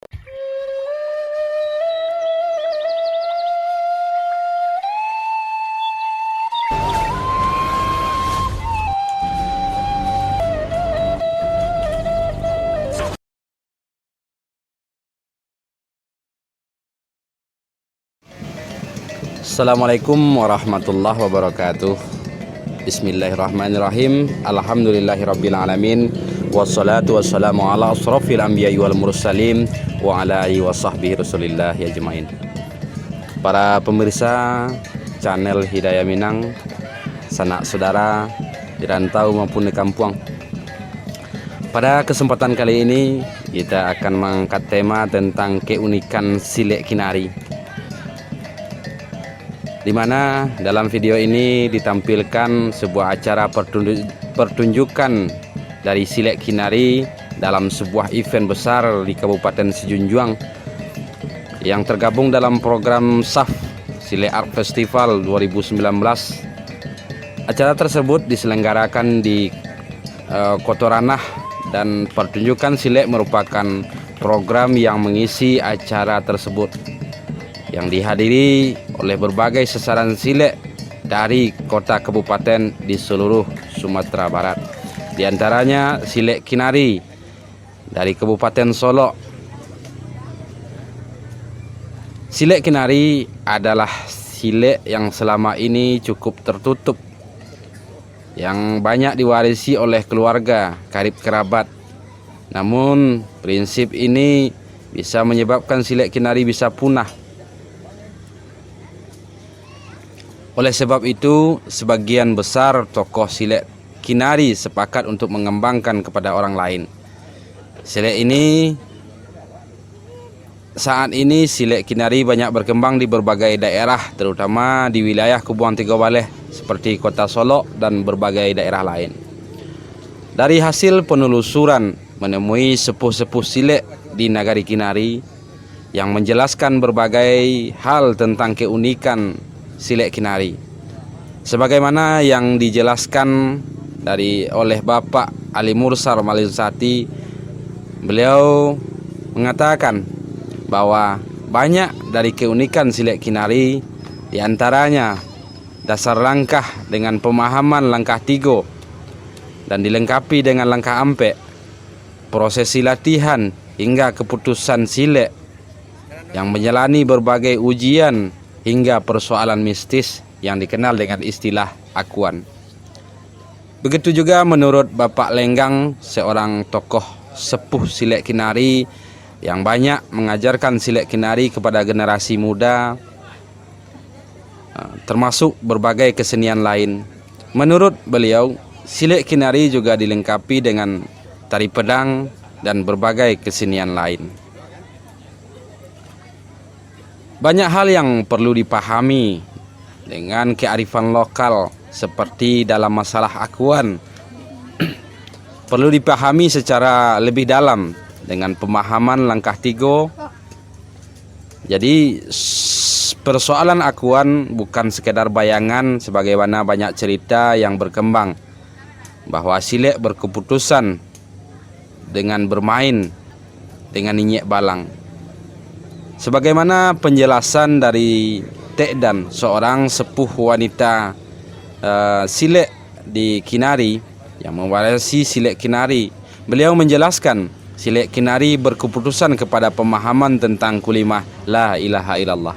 Assalamualaikum warahmatullahi wabarakatuh. Bismillahirrahmanirrahim. Alhamdulillahirabbil alamin. Wassalatu wassalamu ala asrofil anbiya'i wal mursalin wa ala alihi wa sahbihi rasulillah ajmain. Para pemirsa channel Hidayah Minang, sanak saudara di rantau maupun di kampung. Pada kesempatan kali ini kita akan mengangkat tema tentang keunikan Silek Kinari, di mana dalam video ini ditampilkan sebuah acara pertunjukan dari Silek Kinari dalam sebuah event besar di Kabupaten Sijunjuang yang tergabung dalam program SAF Silek Art Festival 2019. Acara tersebut diselenggarakan di Kotoranah, dan pertunjukan silek merupakan program yang mengisi acara tersebut yang dihadiri oleh berbagai sasaran silek dari kota kabupaten di seluruh Sumatera Barat. Di antaranya Silek Kinari dari Kabupaten Solok. Silek Kinari adalah silek yang selama ini cukup tertutup, yang banyak diwarisi oleh keluarga, karib kerabat. Namun prinsip ini bisa menyebabkan Silek Kinari bisa punah. Oleh sebab itu, sebagian besar tokoh Silek Kinari sepakat untuk mengembangkan kepada orang lain. Saat ini Silek Kinari banyak berkembang di berbagai daerah, terutama di wilayah Kepulauan Tiga Waleh seperti Kota Solok dan berbagai daerah lain. Dari hasil penelusuran menemui sepuh-sepuh silek di Nagari Kinari yang menjelaskan berbagai hal tentang keunikan Silek Kinari, sebagaimana yang dijelaskan oleh Bapak Ali Mursar Malinsati. Beliau mengatakan bahwa banyak dari keunikan Silek Kinari, diantaranya dasar langkah dengan pemahaman langkah tigo dan dilengkapi dengan langkah ampek, prosesi latihan hingga keputusan silek yang menjalani berbagai ujian hingga persoalan mistis yang dikenal dengan istilah akuan. Begitu juga menurut Bapak Lenggang, seorang tokoh sepuh Silek Kinari yang banyak mengajarkan Silek Kinari kepada generasi muda, termasuk berbagai kesenian lain. Menurut beliau, Silek Kinari juga dilengkapi dengan tari pedang dan berbagai kesenian lain. Banyak hal yang perlu dipahami dengan kearifan lokal, seperti dalam masalah akuan perlu dipahami secara lebih dalam dengan pemahaman langkah tigo. Jadi persoalan akuan bukan sekedar bayangan, sebagaimana banyak cerita yang berkembang bahwa silek berkeputusan dengan bermain dengan inyek balang. Sebagaimana penjelasan dari Tekdan, seorang sepuh wanita silek di Kinari yang mewarisi Silek Kinari, beliau menjelaskan Silek Kinari berkeputusan kepada pemahaman tentang kulimah la ilaha illallah.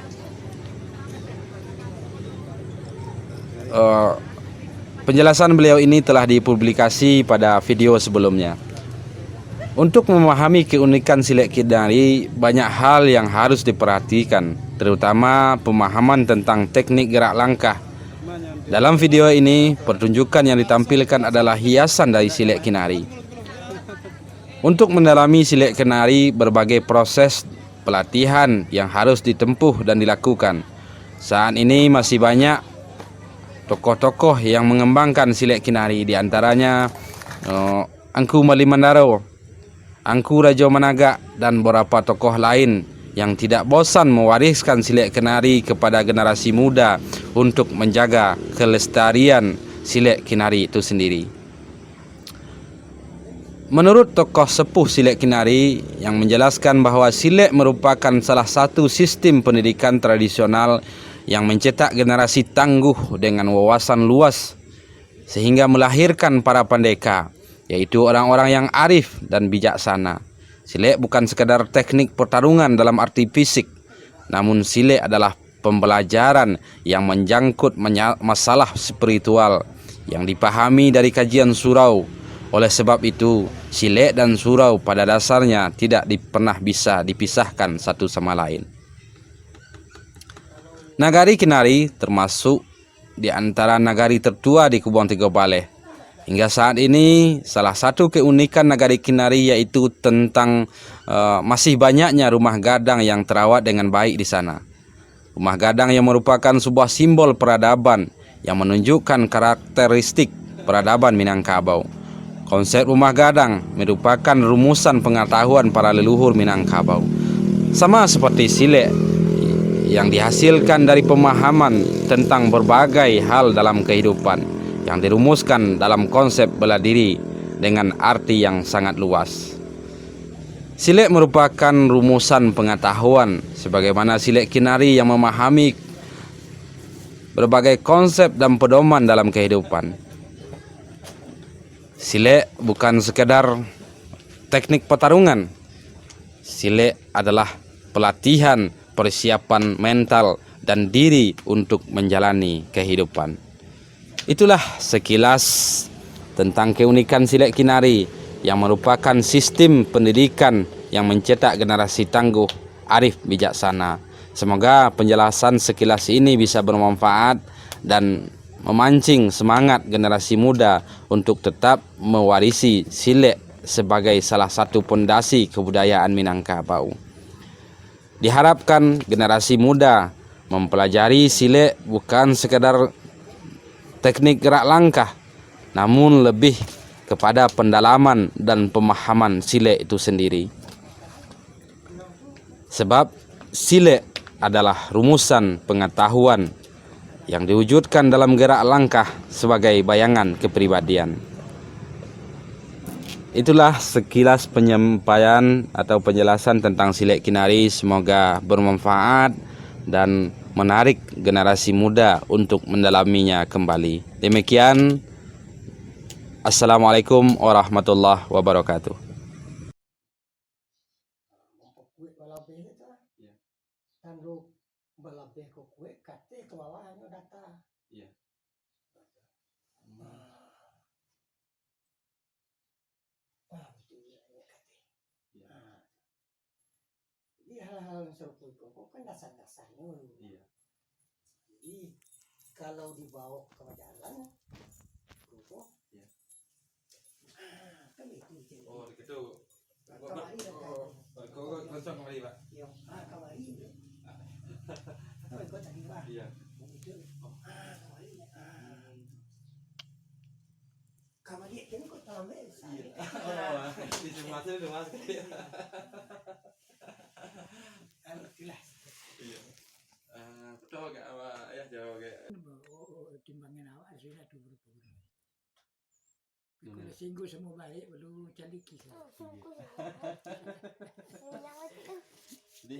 Penjelasan beliau ini telah dipublikasi pada video sebelumnya. Untuk memahami keunikan Silek Kinari, banyak hal yang harus diperhatikan, terutama pemahaman tentang teknik gerak langkah. Dalam video ini, pertunjukan yang ditampilkan adalah hiasan dari Silek Kinari. Untuk mendalami Silek Kinari, berbagai proses pelatihan yang harus ditempuh dan dilakukan. Saat ini masih banyak tokoh-tokoh yang mengembangkan Silek Kinari, diantaranya Angku Malimandaro, Angku Rajo Managa, dan beberapa tokoh lain yang tidak bosan mewariskan Silek Kinari kepada generasi muda untuk menjaga kelestarian Silek Kinari itu sendiri. Menurut tokoh sepuh Silek Kinari yang menjelaskan bahwa Silek merupakan salah satu sistem pendidikan tradisional yang mencetak generasi tangguh dengan wawasan luas sehingga melahirkan para pendeka, yaitu orang-orang yang arif dan bijaksana. Silek bukan sekadar teknik pertarungan dalam arti fisik, namun silek adalah pembelajaran yang menjangkut masalah spiritual yang dipahami dari kajian surau. Oleh sebab itu, silek dan surau pada dasarnya tidak pernah bisa dipisahkan satu sama lain. Nagari Kinari termasuk di antara nagari tertua di Kebon Tiga Baleh. Hingga saat ini, salah satu keunikan Nagari Kinari yaitu tentang masih banyaknya rumah gadang yang terawat dengan baik di sana. Rumah gadang yang merupakan sebuah simbol peradaban yang menunjukkan karakteristik peradaban Minangkabau. Konsep rumah gadang merupakan rumusan pengetahuan para leluhur Minangkabau. Sama seperti silek yang dihasilkan dari pemahaman tentang berbagai hal dalam kehidupan yang dirumuskan dalam konsep bela diri dengan arti yang sangat luas. Silek merupakan rumusan pengetahuan sebagaimana Silek Kinari yang memahami berbagai konsep dan pedoman dalam kehidupan. Silek bukan sekedar teknik pertarungan. Silek adalah pelatihan, persiapan mental dan diri untuk menjalani kehidupan. Itulah sekilas tentang keunikan Silek Kinari yang merupakan sistem pendidikan yang mencetak generasi tangguh, arif, bijaksana. Semoga penjelasan sekilas ini bisa bermanfaat dan memancing semangat generasi muda untuk tetap mewarisi silek sebagai salah satu pondasi kebudayaan Minangkabau. Diharapkan generasi muda mempelajari silek bukan sekadar teknik gerak langkah, namun lebih kepada pendalaman dan pemahaman silek itu sendiri. Sebab silek adalah rumusan pengetahuan yang diwujudkan dalam gerak langkah sebagai bayangan kepribadian. Itulah sekilas penyampaian atau penjelasan tentang Silek Kinari. Semoga bermanfaat dan menarik generasi muda untuk mendalaminya kembali. Demikian, Assalamualaikum warahmatullahi wabarakatuh. Jadi hal-hal yang serupa itu kan dasar-dasarnya dulu. Iya. Jadi kalau dibawa ke jalan, itu, iya. Kan itu. Oh, gitu. Kawari dah kan. Kocok kawari pak. Iya. Kawari. Kau tadi pak. Iya. Begitu. Kawari. Kawari kan kau tahu kan? Iya. Oh, di Sumatera udah masuk. Jelas. Iya. Betul gak apa ya jawab kayak. Timbangin awak sudah tuh berpuluh. Kalau singgung semua balik baru cari kisah. Jadi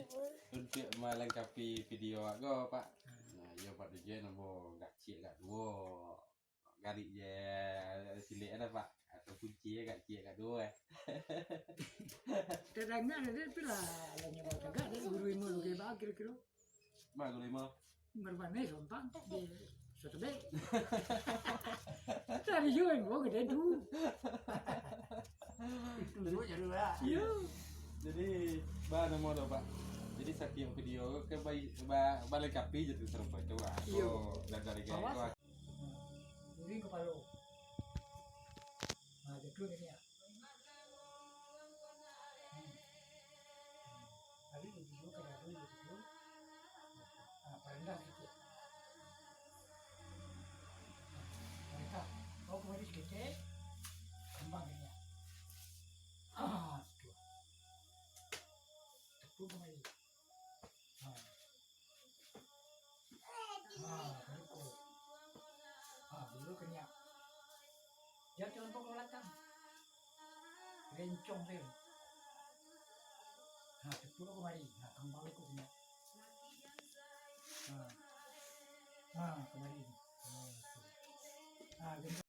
untuk melengkapi video aku pak, nah ya pak tujuan nombor gacik gak dua, garik je silek ada pak atau kunci gacik gak dua. Terangnya ada pula hanya mau tegak ada guru ilmu lu kayak bakir kilo. Mak guru ilmu. Berbanyak sompang di suatu deh. Tadi juga yang gua gede tuh. Itu jadi lah. Iya. Jadi bah nomor pak. Jadi setiap video ke balik kapi jadi serupa itu pak. Oh dan dari kayak itu. Ini kepala. Nah itu ini ya. Tadi video kayak dulu gitu. Nah, rendah sedikit. Mereka, kau kembali sedikit, kembang ini. Tuh. Tepuk kembali. Berikut. Dulu kenyang. Jangan terlampau ke belakang. Lencong deh. Nah, 10 kemari. Nah, kembali kok punya. Nah, kemari.